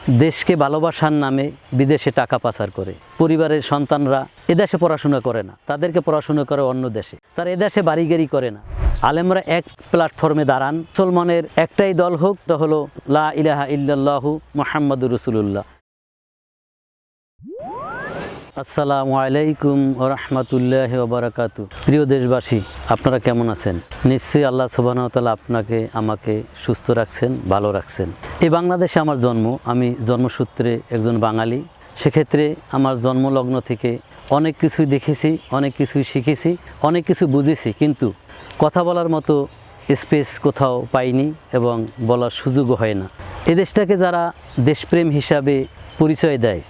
দেশকে ভালোবাসার নামে বিদেশে টাকা পাচার করে। পরিবারের সন্তানরা এদেশে পড়াশোনা করে না, তাদেরকে পড়াশোনা করে অন্য দেশে। তারা এদেশে বাড়িগাড়ি করে না। আলেমরা এক প্ল্যাটফর্মে দাঁড়ান। মুসলমানের একটাই দল হোক, তা হলো লা ইলাহা ইল্লাল্লাহু মুহাম্মাদুর রাসূলুল্লাহ। আসসালামু আলাইকুম ওয়া রাহমাতুল্লাহি ওয়া বারাকাতুহু। প্রিয় দেশবাসী, আপনারা কেমন আছেন? নিশ্চয়ই আল্লাহ সুবহানাহু ওয়া তাআলা আপনাকে আমাকে সুস্থ রাখছেন, ভালো রাখছেন। এই বাংলাদেশে আমার জন্ম, আমি জন্মসূত্রে একজন বাঙালি। সেক্ষেত্রে আমার জন্মলগ্ন থেকে অনেক কিছুই দেখেছি, অনেক কিছুই শিখেছি, অনেক কিছু বুঝেছি, কিন্তু কথা বলার মতো স্পেস কোথাও পাইনি এবং বলার সুযোগও হয় না। এ দেশটাকে যারা দেশপ্রেম হিসাবে পরিচয় দেয়,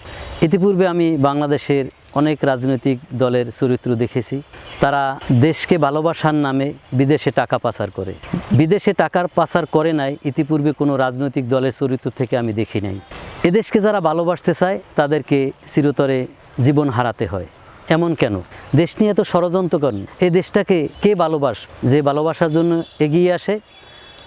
ইতিপূর্বে আমি বাংলাদেশের অনেক রাজনৈতিক দলের চরিত্র দেখেছি। তারা দেশকে ভালোবাসার নামে বিদেশে টাকা পাচার করে। বিদেশে টাকার পাচার করে নাই ইতিপূর্বে কোনো রাজনৈতিক দলের চরিত্র থেকে আমি দেখি নাই। এদেশকে যারা ভালোবাসতে চায় তাদেরকে চিরতরে জীবন হারাতে হয়। এমন কেন? দেশ নিয়ে তো ষড়যন্ত্র করেন। এই দেশটাকে কে ভালোবাস? যে ভালোবাসার জন্য এগিয়ে আসে,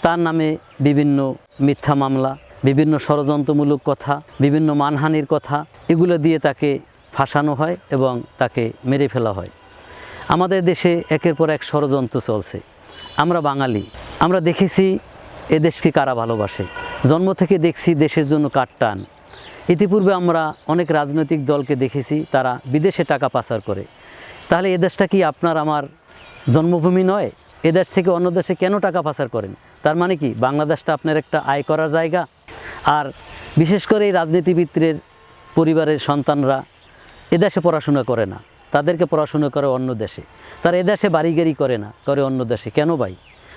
তার নামে বিভিন্ন মিথ্যা মামলা, বিভিন্ন ষড়যন্ত্রমূলক কথা, বিভিন্ন মানহানির কথা, এগুলো দিয়ে তাকে ফাঁসানো হয় এবং তাকে মেরে ফেলা হয়। আমাদের দেশে একের পর এক ষড়যন্ত্র চলছে। আমরা বাঙালি, আমরা দেখেছি এদেশকে কারা ভালোবাসে। জন্ম থেকে দেখছি দেশের জন্য কার টান। ইতিপূর্বে আমরা অনেক রাজনৈতিক দলকে দেখেছি তারা বিদেশে টাকা পাচার করে। তাহলে এ দেশটা কি আপনার আমার জন্মভূমি নয়? এদেশ থেকে অন্য দেশে কেন টাকা পাচার করেন? তার মানে কি বাংলাদেশটা আপনার একটা আয় করার জায়গা? আর বিশেষ করে এই রাজনীতিবিদদের পরিবারের সন্তানরা এদেশে পড়াশোনা করে না, তাদেরকে পড়াশোনা করে অন্য দেশে। তারা এদেশে বাড়িগাড়ি করে না, করে অন্য দেশে। কেন ভাই?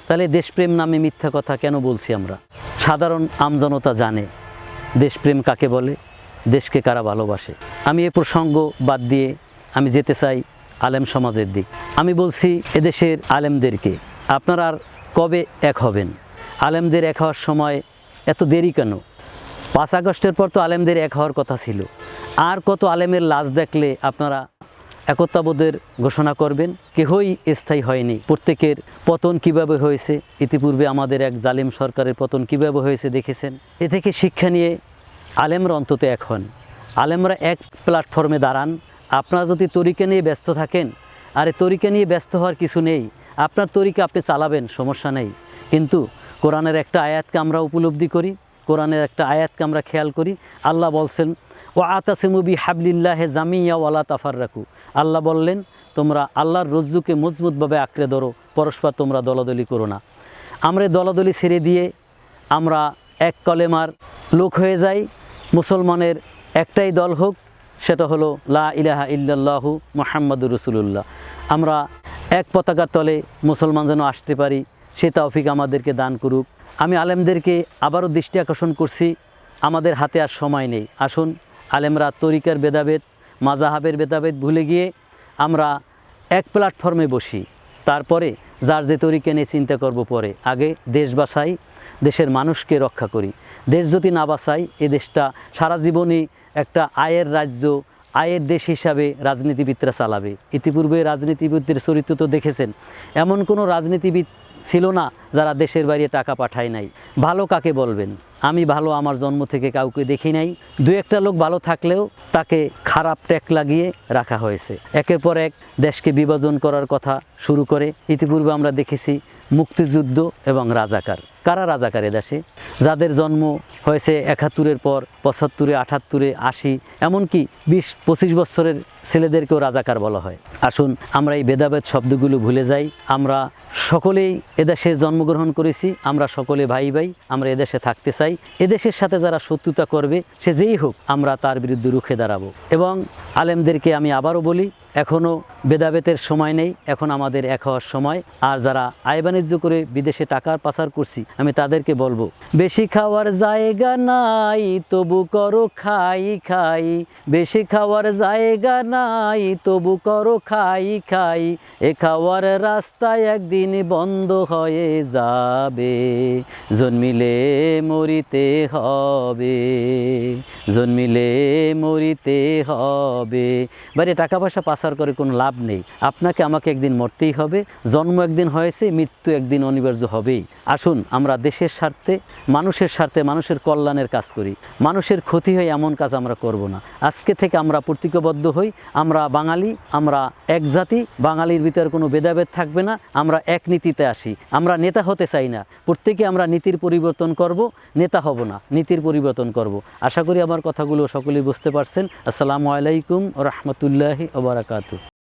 তাহলে দেশপ্রেম নামে মিথ্যা কথা কেন বলছি আমরা? সাধারণ আমজনতা জানে দেশপ্রেম কাকে বলে, দেশকে কারা ভালোবাসে। আমি এ প্রসঙ্গ বাদ দিয়ে আমি যেতে চাই আলেম সমাজের দিক। আমি বলছি এদেশের আলেমদেরকে, আপনারা আর কবে এক হবেন? আলেমদের এক হওয়ার সময় এত দেরি কেন? 5 আগস্টের পর তো আলেমদের এক হওয়ার কথা ছিল। আর কত আলেমের লাশ দেখলে আপনারা একতাবোধের ঘোষণা করবেন? কেহই স্থায়ী হয়নি। প্রত্যেকের পতন কিভাবে হয়েছে, ইতিপূর্বে আমাদের এক জালিম সরকারের পতন কিভাবে হয়েছে দেখেছেন। এ থেকে শিক্ষা নিয়ে আলেমরা অন্তত এক হন। আলেমরা এক প্ল্যাটফর্মে দাঁড়ান। আপনারা যদি তরিকা নিয়ে ব্যস্ত থাকেন, আরে তরিকা নিয়ে ব্যস্ত হওয়ার কিছু নেই, আপনার তরিকা আপনি চালাবেন, সমস্যা নেই। কিন্তু কোরআনের একটা আয়াতকে আমরা উপলব্ধি করি, কোরআনের একটা আয়াতকে আমরা খেয়াল করি। আল্লাহ বলছেন, ও আতাসিমু বিহাবলিল্লাহি জামিয়া ওয়ালা তাফাররাকু। আল্লাহ বললেন, তোমরা আল্লাহর রজ্জুকে মজবুতভাবে আঁকড়ে ধরো, পরস্পর তোমরা দলাদলি করো না। আমরা দলাদলি ছেড়ে দিয়ে আমরা এক কলেমার লোক হয়ে যাই। মুসলমানের একটাই দল হোক, সেটা হলো লা ইলাহা ইল্লাল্লাহু মুহাম্মাদুর রাসূলুল্লাহ। আমরা এক পতাকার তলে মুসলমান যেন আসতে পারি, সে তৌফিক আমাদেরকে দান করুক। আমি আলেমদেরকে আবারও দৃষ্টি আকর্ষণ করছি, আমাদের হাতে আর সময় নেই। আসুন আলেমরা তরিকার ভেদাভেদ, মাযহাবের ভেদাভেদ ভুলে গিয়ে আমরা এক প্ল্যাটফর্মে বসি। তারপরে যার যে তরিকা নিয়ে চিন্তা করব পরে। আগে দেশ বাঁচাই, দেশের মানুষকে রক্ষা করি। দেশ যদি না বাঁচাই, এ দেশটা সারা জীবনই একটা আয়ের রাজ্য, আয়ের দেশ হিসাবে রাজনীতিবিদরা চালাবে। ইতিপূর্বে রাজনীতিবিদদের চরিত্র তো দেখেছেন। এমন কোনো রাজনীতিবিদ ছিল না যারা দেশের বাইরে টাকা পাঠায় নাই। ভালো কাকে বলবেন? আমি ভালো আমার জন্ম থেকে কাউকে দেখি নাই। দু একটা লোক ভালো থাকলেও তাকে খারাপ ট্যাগ লাগিয়ে রাখা হয়েছে। একের পর এক দেশকে বিভাজন করার কথা শুরু করে। ইতিপূর্বে আমরা দেখেছি মুক্তিযুদ্ধ এবং রাজাকার। কারা রাজাকার এ দেশে? যাদের জন্ম হয়েছে 71-এর পর, 75-এ, 78-এ, 80, এমনকি 20-25 বছরের ছেলেদেরকেও রাজাকার বলা হয়। আসুন আমরা এই ভেদাভেদ শব্দগুলো ভুলে যাই। আমরা সকলেই এদেশে জন্মগ্রহণ করেছি, আমরা সকলে ভাই ভাই, আমরা এদেশে থাকতে চাই। এদেশের সাথে যারা শত্রুতা করবে, সে যেই হোক, আমরা তার বিরুদ্ধে রুখে দাঁড়াবো। এবং আলেমদেরকে আমি আবারও বলি, এখনও ভেদাভেদের সময় নেই, এখন আমাদের এক হওয়ার সময়। আর যারা আয় বাণিজ্য করে বিদেশে টাকা পাচার করছি, আমি তাদেরকে বলবো, বেশি খাওয়ার জায়গা নাই তবু করো খাই খাই, বেশি খাওয়ার জায়গা নাই তবু করো খাই খাই, এ খাওয়ার রাস্তায় একদিন বন্ধ হয়ে যাবে, জন্মিলে মরিতে হবে, জন্মিলে মরিতে হবে। বাইরে টাকা পয়সা পাচার প্রচার করে কোনো লাভ নেই। আপনাকে আমাকে একদিন মরতেই হবে। জন্ম একদিন হয়েছে, মৃত্যু একদিন অনিবার্য হবেই। আসুন আমরা দেশের স্বার্থে, মানুষের কল্যাণের কাজ করি। মানুষের ক্ষতি হয় এমন কাজ আমরা করব না। আজকে থেকে আমরা প্রতিজ্ঞাবদ্ধ হই, আমরা বাঙালি, আমরা এক জাতি, বাঙালির ভিতরে কোনো ভেদাভেদ থাকবে না। আমরা এক নীতিতে আসি। আমরা নেতা হতে চাই না, প্রত্যেকে আমরা নীতির পরিবর্তন করব, নেতা হব না, নীতির পরিবর্তন করব। আশা করি আমার কথাগুলো সকলেই বুঝতে পারছেন। আসসালামু আলাইকুম ওয়া রাহমাতুল্লাহি ওয়া বারাকাতুহু।